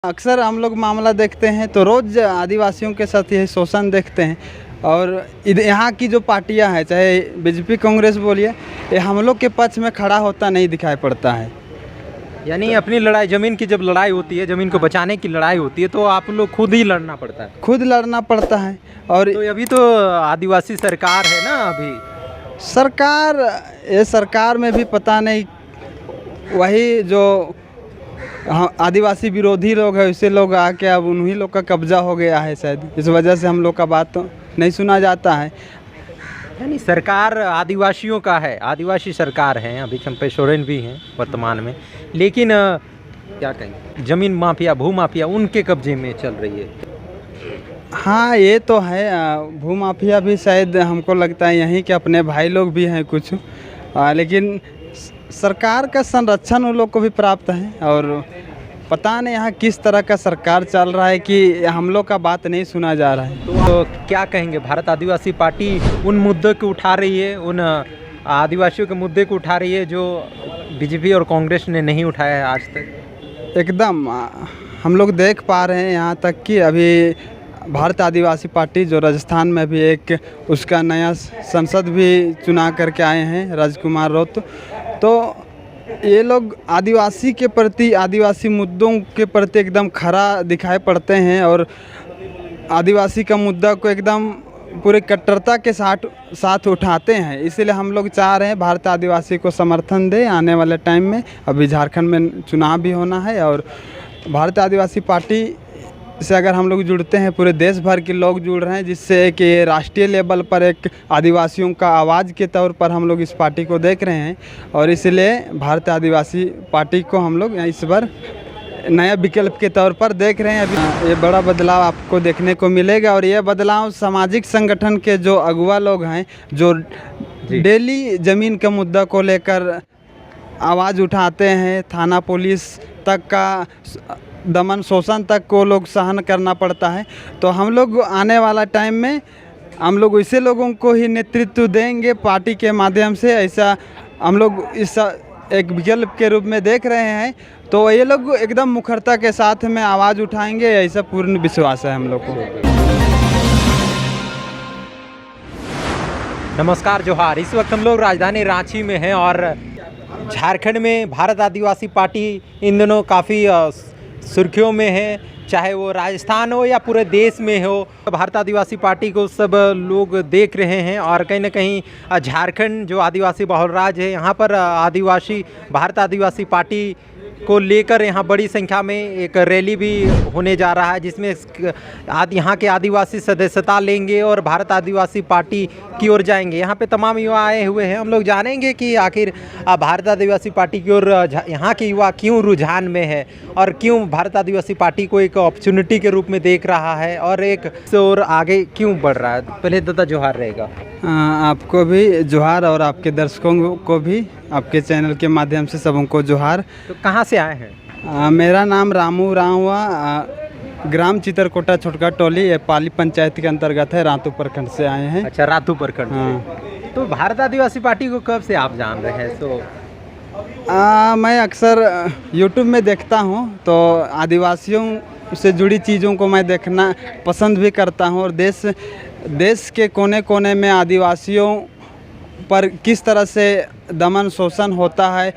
अक्सर हम लोग मामला देखते हैं तो रोज़ आदिवासियों के साथ यही शोषण देखते हैं। और यहाँ की जो पार्टियां हैं, चाहे बीजेपी कांग्रेस बोलिए, ये हम लोग के पक्ष में खड़ा होता नहीं दिखाई पड़ता है। यानी अपनी लड़ाई, ज़मीन की जब लड़ाई होती है, ज़मीन को बचाने की लड़ाई होती है, तो आप लोग खुद ही लड़ना पड़ता है। खुद लड़ना पड़ता है। और तो अभी तो आदिवासी सरकार है ना, अभी सरकार में भी पता नहीं, वही जो आदिवासी विरोधी लोग हैं वैसे लोग आके अब उन्हीं लोग का कब्जा हो गया है शायद, इस वजह से हम लोग का बात तो नहीं सुना जाता है। यानी सरकार आदिवासियों का है, आदिवासी सरकार है, अभी चंपे सोरेन भी हैं वर्तमान में, लेकिन क्या कहें, ज़मीन माफिया, भू माफिया उनके कब्जे में चल रही है। हाँ, ये तो है। भू माफिया भी शायद हमको लगता है यहीं के अपने भाई लोग भी हैं कुछ, लेकिन सरकार का संरक्षण उन लोग को भी प्राप्त है। और पता नहीं यहाँ किस तरह का सरकार चल रहा है कि हम लोग का बात नहीं सुना जा रहा है। तो क्या कहेंगे, भारत आदिवासी पार्टी उन मुद्दों को उठा रही है, उन आदिवासियों के मुद्दे को उठा रही है जो बीजेपी और कांग्रेस ने नहीं उठाया है आज तक? एकदम हम लोग देख पा रहे हैं यहाँ तक कि अभी भारत आदिवासी पार्टी जो राजस्थान में भी एक उसका नया संसद भी चुना करके आए हैं, राजकुमार रौत। तो ये लोग आदिवासी के प्रति, आदिवासी मुद्दों के प्रति एकदम खरा दिखाई पड़ते हैं और आदिवासी का मुद्दा को एकदम पूरे कट्टरता के साथ उठाते हैं। इसीलिए हम लोग चाह रहे हैं भारत आदिवासी को समर्थन दे आने वाले टाइम में। अभी झारखंड में चुनाव भी होना है और भारत आदिवासी पार्टी से अगर हम लोग जुड़ते हैं, पूरे देश भर के लोग जुड़ रहे हैं, जिससे कि राष्ट्रीय लेवल पर एक आदिवासियों का आवाज़ के तौर पर हम लोग इस पार्टी को देख रहे हैं। और इसलिए भारत आदिवासी पार्टी को हम लोग इस बार नया विकल्प के तौर पर देख रहे हैं। अभी ये बड़ा बदलाव आपको देखने को मिलेगा और ये बदलाव सामाजिक संगठन के जो अगुवा लोग हैं, जो डेली ज़मीन के मुद्दा को लेकर आवाज़ उठाते हैं, थाना पुलिस तक का दमन शोषण तक को लोग सहन करना पड़ता है। तो हम लोग आने वाला टाइम में हम लोग ऐसे लोगों को ही नेतृत्व देंगे पार्टी के माध्यम से। ऐसा हम लोग इस एक विकल्प के रूप में देख रहे हैं। तो ये लोग एकदम मुखरता के साथ में आवाज़ उठाएंगे, ऐसा पूर्ण विश्वास है हम लोग को। नमस्कार, जोहार। इस वक्त हम लोग राजधानी रांची में हैं और झारखंड में भारत आदिवासी पार्टी इन दिनों काफ़ी सुर्खियों में है, चाहे वो राजस्थान हो या पूरे देश में हो। भारत आदिवासी पार्टी को सब लोग देख रहे हैं और कहीं ना कहीं झारखंड जो आदिवासी बहुल राज्य है, यहाँ पर भारत आदिवासी पार्टी को लेकर यहाँ बड़ी संख्या में एक रैली भी होने जा रहा है, जिसमें यहाँ के आदिवासी सदस्यता लेंगे और भारत आदिवासी पार्टी की ओर जाएंगे। यहाँ पे तमाम युवा आए हुए हैं। हम लोग जानेंगे कि आखिर भारत आदिवासी पार्टी की ओर यहाँ के युवा क्यों रुझान में है और क्यों भारत आदिवासी पार्टी को एक अपॉर्चुनिटी के रूप में देख रहा है और एक और आगे क्यों बढ़ रहा है। पहले दादा जोहार रहेगा। आपको भी जोहार और आपके दर्शकों को भी आपके चैनल के माध्यम से सबको जोहार। तो कहाँ से आए हैं? मेरा नाम रामू राहुआ, ग्राम चितरकोटा छोटका टोली, ये पाली पंचायत के अंतर्गत है, रातू प्रखंड से आए हैं। अच्छा, रातू प्रखंड। हाँ। तो भारत आदिवासी पार्टी को कब से आप जान रहे हैं? तो मैं अक्सर यूट्यूब में देखता हूँ, तो आदिवासियों से जुड़ी चीज़ों को मैं देखना पसंद भी करता हूँ और देश के कोने कोने में आदिवासियों पर किस तरह से दमन शोषण होता है,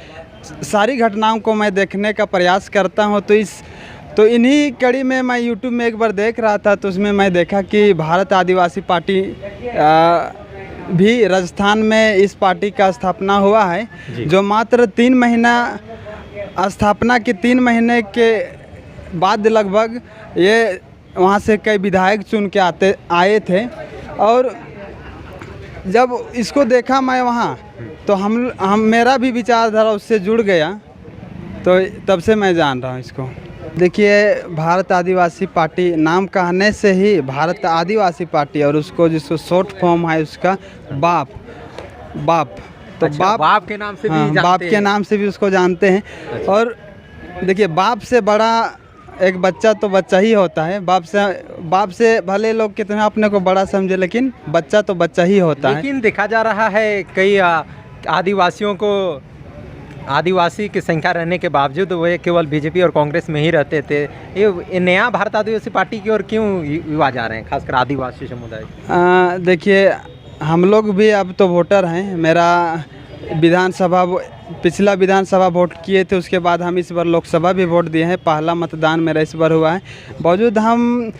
सारी घटनाओं को मैं देखने का प्रयास करता हूं। तो इन्हीं कड़ी में मैं यूट्यूब में एक बार देख रहा था, तो उसमें मैं देखा कि भारत आदिवासी पार्टी भी राजस्थान में इस पार्टी का स्थापना हुआ है, जो मात्र 3 महीना स्थापना के 3 महीने के बाद लगभग ये वहाँ से कई विधायक चुन के आए थे। और जब इसको देखा मैं वहाँ, तो हम मेरा भी विचारधारा उससे जुड़ गया, तो तब से मैं जान रहा हूँ इसको। देखिए, भारत आदिवासी पार्टी नाम कहने से ही भारत आदिवासी पार्टी, और उसको जिसको शॉर्ट फॉर्म है उसका बाप। तो अच्छा, बाप के नाम से भी जानते हैं। बाप के नाम से भी उसको जानते हैं। अच्छा। और देखिए, बाप से बड़ा एक बच्चा तो बच्चा ही होता है। बाप से भले लोग कितना अपने को बड़ा समझे, लेकिन बच्चा तो बच्चा ही होता है। लेकिन देखा जा रहा है कई आदिवासियों को आदिवासी की संख्या रहने के बावजूद वे केवल बीजेपी और कांग्रेस में ही रहते थे। ये नया भारत आदिवासी पार्टी की ओर क्यों युवा जा रहे हैं, खासकर आदिवासी समुदाय? देखिए, हम लोग भी अब तो वोटर हैं। मेरा पिछला विधानसभा वोट किए थे, उसके बाद हम इस बार लोकसभा भी वोट दिए हैं। पहला मतदान मेरा इस बार हुआ है। बावजूद हम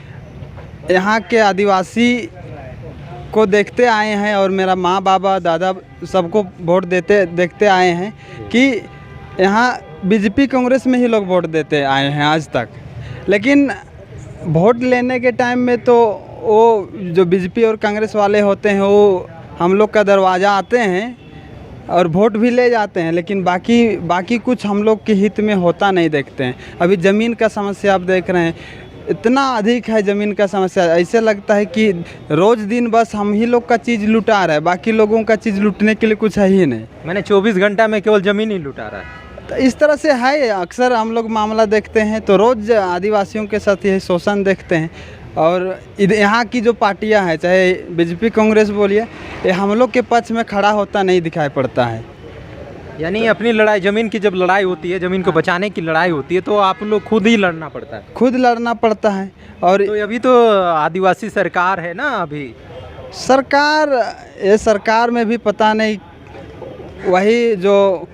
यहाँ के आदिवासी को देखते आए हैं और मेरा माँ बाबा दादा सबको वोट देखते आए हैं कि यहाँ बीजेपी कांग्रेस में ही लोग वोट देते आए हैं आज तक। लेकिन वोट लेने के टाइम में तो वो जो बीजेपी और कांग्रेस वाले होते हैं वो हम लोग का दरवाज़ा आते हैं और वोट भी ले जाते हैं, लेकिन बाकी कुछ हम लोग के हित में होता नहीं देखते हैं। अभी ज़मीन का समस्या आप देख रहे हैं, इतना अधिक है ज़मीन का समस्या। ऐसे लगता है कि रोज़ दिन बस हम ही लोग का चीज़ लुटा रहा है, बाकी लोगों का चीज़ लूटने के लिए कुछ है ही नहीं। मैंने 24 घंटा में केवल ज़मीन ही लुटा रहा है, तो इस तरह से है। अक्सर हम लोग मामला देखते हैं तो रोज़ आदिवासियों के साथ यही शोषण देखते हैं। और यहाँ की जो पार्टियां हैं, चाहे बीजेपी कांग्रेस बोलिए, ये हम लोग के पक्ष में खड़ा होता नहीं दिखाई पड़ता है। यानी अपनी लड़ाई, ज़मीन की जब लड़ाई होती है, ज़मीन को बचाने की लड़ाई होती है, तो आप लोग खुद ही लड़ना पड़ता है। खुद लड़ना पड़ता है। और तो अभी तो आदिवासी सरकार है ना, अभी सरकार में भी पता नहीं, वही जो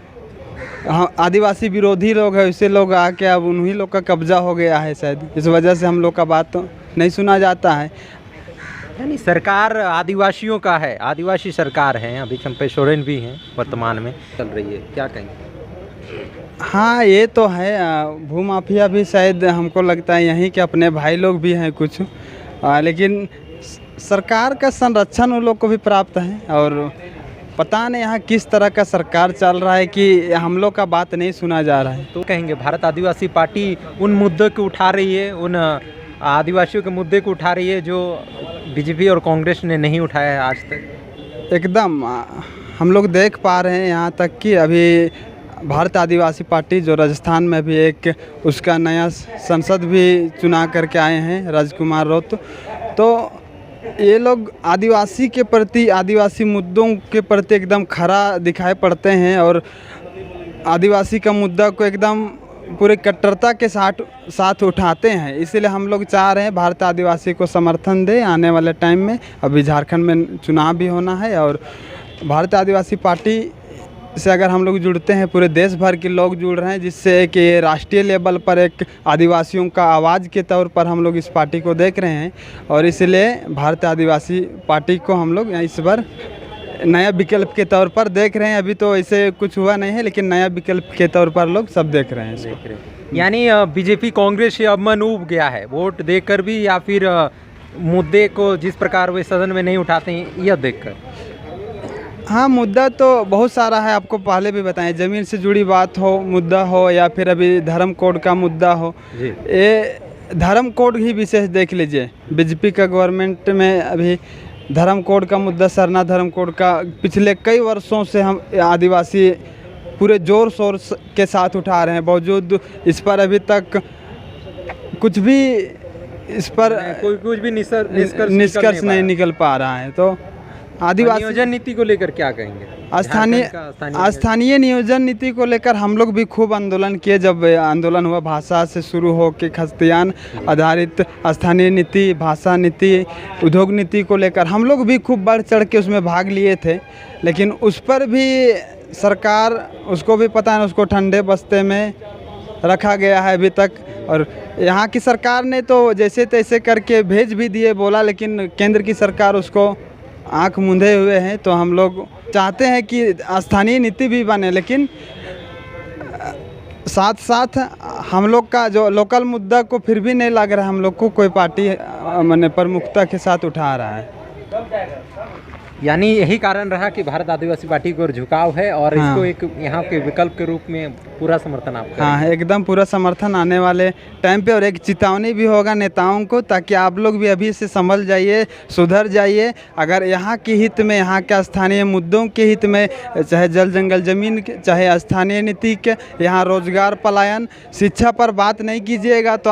आदिवासी विरोधी लोग हैं वैसे लोग आके अब उन्हीं लोग का कब्जा हो गया है शायद, इस वजह से हम लोग का बात तो नहीं सुना जाता है। यानी सरकार आदिवासियों का है, आदिवासी सरकार है। अभी चंपे सोरेन भी हैं, वर्तमान में चल रही है, क्या कहेंगे? हाँ, ये तो है। भूमाफिया भी शायद हमको लगता है यहीं के अपने भाई लोग भी हैं कुछ, लेकिन सरकार का संरक्षण उन लोग को भी प्राप्त है। और पता नहीं यहाँ किस तरह का सरकार चल रहा है कि हम लोग का बात नहीं सुना जा रहा है। तो कहेंगे भारत आदिवासी पार्टी उन मुद्दों को उठा रही है, उन आदिवासियों के मुद्दे को उठा रही है जो बीजेपी और कांग्रेस ने नहीं उठाया है आज तक। एकदम हम लोग देख पा रहे हैं यहाँ तक कि अभी भारत आदिवासी पार्टी जो राजस्थान में भी एक उसका नया संसद भी चुना करके आए हैं, राजकुमार रौत। तो ये लोग आदिवासी के प्रति, आदिवासी मुद्दों के प्रति एकदम खरा दिखाई पड़ते हैं और आदिवासी का मुद्दा को एकदम पूरे कट्टरता के साथ उठाते हैं। इसीलिए हम लोग चाह रहे हैं भारत आदिवासी को समर्थन दे आने वाले टाइम में। अभी झारखंड में चुनाव भी होना है और भारत आदिवासी पार्टी से अगर हम लोग जुड़ते हैं, पूरे देश भर के लोग जुड़ रहे हैं, जिससे कि राष्ट्रीय लेवल पर एक आदिवासियों का आवाज़ के तौर पर हम लोग इस पार्टी को देख रहे हैं। और इसलिए भारत आदिवासी पार्टी को हम लोग इस बार नया विकल्प के तौर पर देख रहे हैं। अभी तो ऐसे कुछ हुआ नहीं है, लेकिन नया विकल्प के तौर पर लोग सब देख रहे हैं। यानी बीजेपी कांग्रेस से अब मन उब गया है, वोट देकर भी या फिर मुद्दे को जिस प्रकार वे सदन में नहीं उठाते हैं यह देखकर? हाँ, मुद्दा तो बहुत सारा है, आपको पहले भी बताएं। ज़मीन से जुड़ी बात हो, मुद्दा हो, या फिर अभी धर्म कोड का मुद्दा हो। ये धर्म कोड ही विशेष देख लीजिए, बीजेपी का गवर्नमेंट में अभी धर्म कोड का मुद्दा, सरना धर्म कोड का पिछले कई वर्षों से हम आदिवासी पूरे ज़ोर शोर के साथ उठा रहे हैं। बावजूद इस पर अभी तक कुछ भी कुछ भी निष्कर्ष नहीं निकल पा रहा है। तो आदिवासी नियोजन नीति को लेकर क्या कहेंगे? स्थानीय नियोजन नीति को लेकर हम लोग भी खूब आंदोलन किए। जब आंदोलन हुआ भाषा से शुरू हो के खस्तियान आधारित स्थानीय नीति, भाषा नीति, उद्योग नीति को लेकर हम लोग भी खूब बढ़ चढ़ के उसमें भाग लिए थे। लेकिन उस पर भी सरकार, उसको भी पता है, उसको ठंडे बस्ते में रखा गया है अभी तक। और यहाँ की सरकार ने तो जैसे तैसे करके भेज भी दिए बोला, लेकिन केंद्र की सरकार उसको आंख मूंधे हुए हैं। तो हम लोग चाहते हैं कि स्थानीय नीति भी बने, लेकिन साथ साथ हम लोग का जो लोकल मुद्दा को फिर भी नहीं लग रहा है हम लोग को कोई पार्टी मैंने प्रमुखता के साथ उठा रहा है। यानी यही कारण रहा कि भारत आदिवासी पार्टी को झुकाव है और इसको एक यहाँ के विकल्प के रूप में पूरा समर्थन आपका? हाँ, एकदम पूरा समर्थन आने वाले टाइम पे। और एक चेतावनी भी होगा नेताओं को, ताकि आप लोग भी अभी से संभल जाइए, सुधर जाइए। अगर यहाँ के हित में, यहाँ के स्थानीय मुद्दों के हित में, चाहे जल जंगल ज़मीन, चाहे स्थानीय नीति के, यहाँ रोजगार, पलायन, शिक्षा पर बात नहीं कीजिएगा तो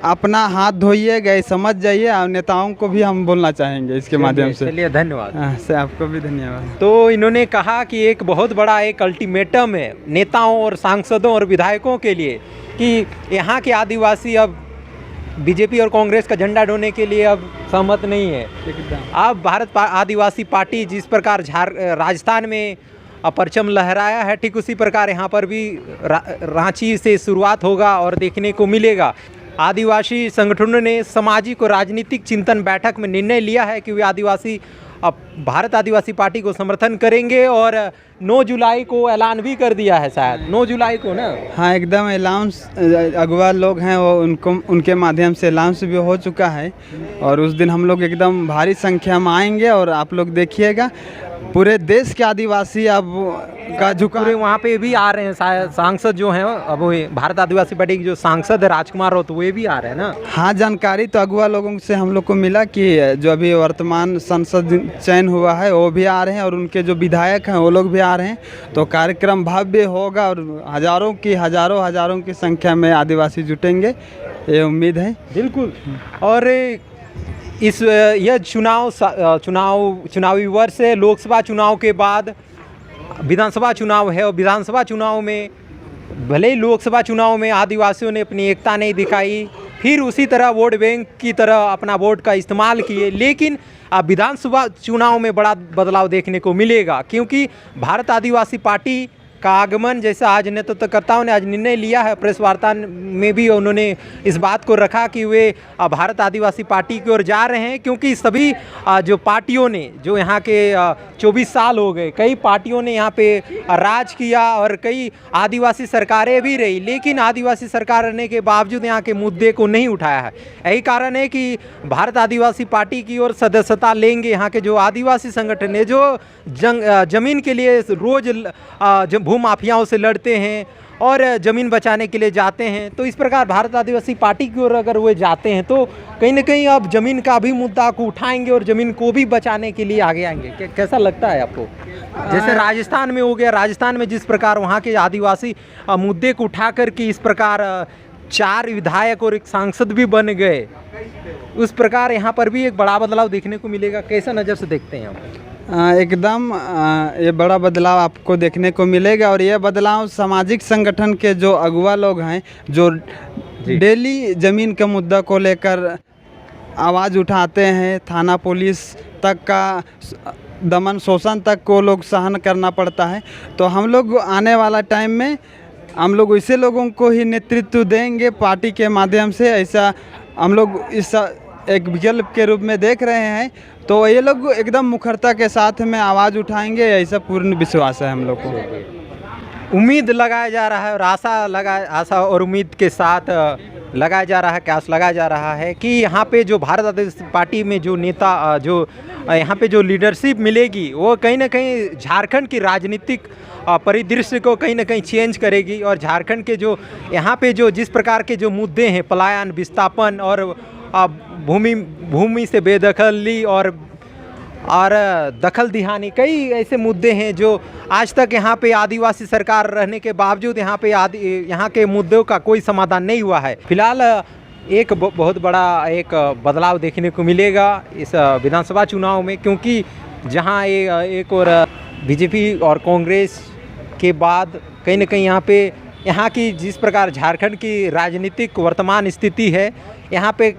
अपना हाथ धोइए, गए समझ जाइए। और नेताओं को भी हम बोलना चाहेंगे इसके माध्यम से। चलिए, धन्यवाद। से आपको भी धन्यवाद। तो इन्होंने कहा कि एक बहुत बड़ा एक अल्टीमेटम है नेताओं और सांसदों और विधायकों के लिए कि यहाँ के आदिवासी अब बीजेपी और कांग्रेस का झंडा ढोने के लिए अब सहमत नहीं है। अब आदिवासी पार्टी जिस प्रकार राजस्थान में परचम लहराया है, ठीक उसी प्रकार यहाँ पर भी रांची से शुरुआत होगा और देखने को मिलेगा। आदिवासी संगठनों ने सामाजिक और राजनीतिक चिंतन बैठक में निर्णय लिया है कि वे भारत आदिवासी पार्टी को समर्थन करेंगे और 9 जुलाई को ऐलान भी कर दिया है, शायद 9 जुलाई को ना। हाँ, एकदम अलाउंस अगवा लोग हैं वो उनके माध्यम से अलाउंस भी हो चुका है। और उस दिन हम लोग एकदम भारी संख्या में आएंगे और आप लोग देखिएगा पूरे देश के आदिवासी अब का झुका पूरे वहाँ पे भी आ रहे हैं सांसद जो हैं। अब वो भारत आदिवासी पार्टी के जो सांसद है राजकुमार राउत, वो भी आ रहे हैं ना। हाँ, जानकारी तो अगुआ लोगों से हम लोग को मिला कि जो अभी वर्तमान संसद चयन हुआ है वो भी आ रहे हैं और उनके जो विधायक हैं वो लोग भी आ रहे हैं। तो कार्यक्रम भव्य होगा और हज़ारों की संख्या में आदिवासी जुटेंगे, ये उम्मीद है। बिल्कुल। और यह चुनावी वर्ष है। लोकसभा चुनाव के बाद विधानसभा चुनाव है और विधानसभा चुनाव में भले ही लोकसभा चुनाव में आदिवासियों ने अपनी एकता नहीं दिखाई, फिर उसी तरह वोट बैंक की तरह अपना वोट का इस्तेमाल किए, लेकिन अब विधानसभा चुनाव में बड़ा बदलाव देखने को मिलेगा क्योंकि भारत आदिवासी पार्टी का आगमन, जैसा आज नेतृत्वकर्ताओं ने आज निर्णय लिया है, प्रेस वार्ता में भी उन्होंने इस बात को रखा कि वे भारत आदिवासी पार्टी की ओर जा रहे हैं क्योंकि सभी जो पार्टियों ने जो यहाँ के 24 साल हो गए, कई पार्टियों ने यहाँ पे राज किया और कई आदिवासी सरकारें भी रही, लेकिन आदिवासी सरकार रहने के बावजूद यहाँ के मुद्दे को नहीं उठाया है। यही कारण है कि भारत आदिवासी पार्टी की ओर सदस्यता लेंगे यहाँ के जो आदिवासी संगठन है, जो जमीन के लिए रोज़ भूमाफियाओं से लड़ते हैं और ज़मीन बचाने के लिए जाते हैं। तो इस प्रकार भारत आदिवासी पार्टी की ओर अगर वे जाते हैं तो कहीं ना कहीं अब ज़मीन का भी मुद्दा को उठाएंगे और ज़मीन को भी बचाने के लिए आगे आएंगे। कैसा लगता है आपको? जैसे राजस्थान में हो गया, राजस्थान में जिस प्रकार वहाँ के आदिवासी मुद्दे को उठा कर के इस प्रकार 4 विधायक और 1 सांसद भी बन गए, उस प्रकार यहाँ पर भी एक बड़ा बदलाव देखने को मिलेगा। कैसा नज़र से देखते हैं आप? एकदम ये बड़ा बदलाव आपको देखने को मिलेगा और ये बदलाव सामाजिक संगठन के जो अगुवा लोग हैं, जो डेली ज़मीन के मुद्दा को लेकर आवाज़ उठाते हैं, थाना पुलिस तक का दमन शोषण तक को लोग सहन करना पड़ता है। तो हम लोग आने वाला टाइम में हम लोग ऐसे लोगों को ही नेतृत्व देंगे पार्टी के माध्यम से। ऐसा हम लोग इस एक विकल्प के रूप में देख रहे हैं। तो ये लोग एकदम मुखरता के साथ में आवाज़ उठाएंगे, ऐसा पूर्ण विश्वास है हम लोग को। उम्मीद लगाया जा रहा है और आशा और उम्मीद के साथ लगाया जा रहा है, कयास लगाया जा रहा है कि यहाँ पे जो भारत आदिवासी पार्टी में जो नेता जो यहाँ पे जो लीडरशिप मिलेगी वो कहीं ना कहीं झारखंड की राजनीतिक परिदृश्य को कहीं ना कहीं चेंज करेगी। और झारखंड के जो यहाँ पे जो जिस प्रकार के जो मुद्दे हैं, पलायन, विस्थापन और भूमि से बेदखली और दखल दिहानी, कई ऐसे मुद्दे हैं जो आज तक यहाँ पे आदिवासी सरकार रहने के बावजूद यहाँ के मुद्दों का कोई समाधान नहीं हुआ है। फिलहाल एक बहुत बड़ा एक बदलाव देखने को मिलेगा इस विधानसभा चुनाव में, क्योंकि जहाँ एक और बीजेपी और कांग्रेस के बाद कहीं ना कहीं यहाँ की जिस प्रकार झारखंड की राजनीतिक वर्तमान स्थिति है, यहाँ पे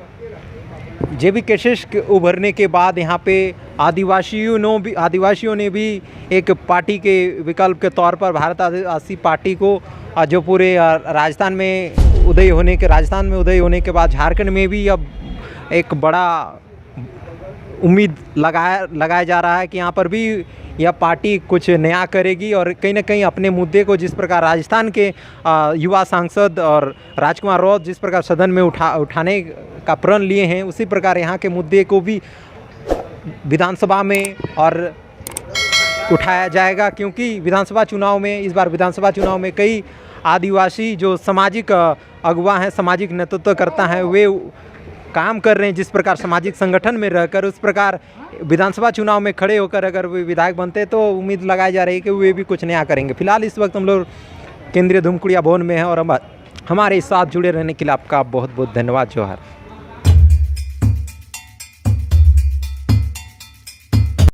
जेबी केसेस उभरने के बाद यहाँ पे आदिवासियों ने भी एक पार्टी के विकल्प के तौर पर भारत आदिवासी पार्टी को जो पूरे राजस्थान में उदय होने के बाद झारखंड में भी अब एक बड़ा उम्मीद लगाया जा रहा है कि यहाँ पर भी यह पार्टी कुछ नया करेगी और कहीं ना कहीं अपने मुद्दे को, जिस प्रकार राजस्थान के युवा सांसद और राजकुमार राउत जिस प्रकार सदन में उठाने का प्रण लिए हैं, उसी प्रकार यहाँ के मुद्दे को भी विधानसभा में और उठाया जाएगा। क्योंकि इस बार विधानसभा चुनाव में कई आदिवासी जो सामाजिक अगुवा हैं, सामाजिक नेतृत्वकर्ता हैं, वे काम कर रहे हैं जिस प्रकार सामाजिक संगठन में रहकर, उस प्रकार विधानसभा चुनाव में खड़े होकर अगर वे विधायक बनते तो उम्मीद लगाई जा रही है कि वे भी कुछ नया करेंगे। फिलहाल इस वक्त हम लोग केंद्रीय धूमकुड़िया भवन में हैं और हमारे साथ जुड़े रहने के लिए आपका बहुत बहुत धन्यवाद। जौहर।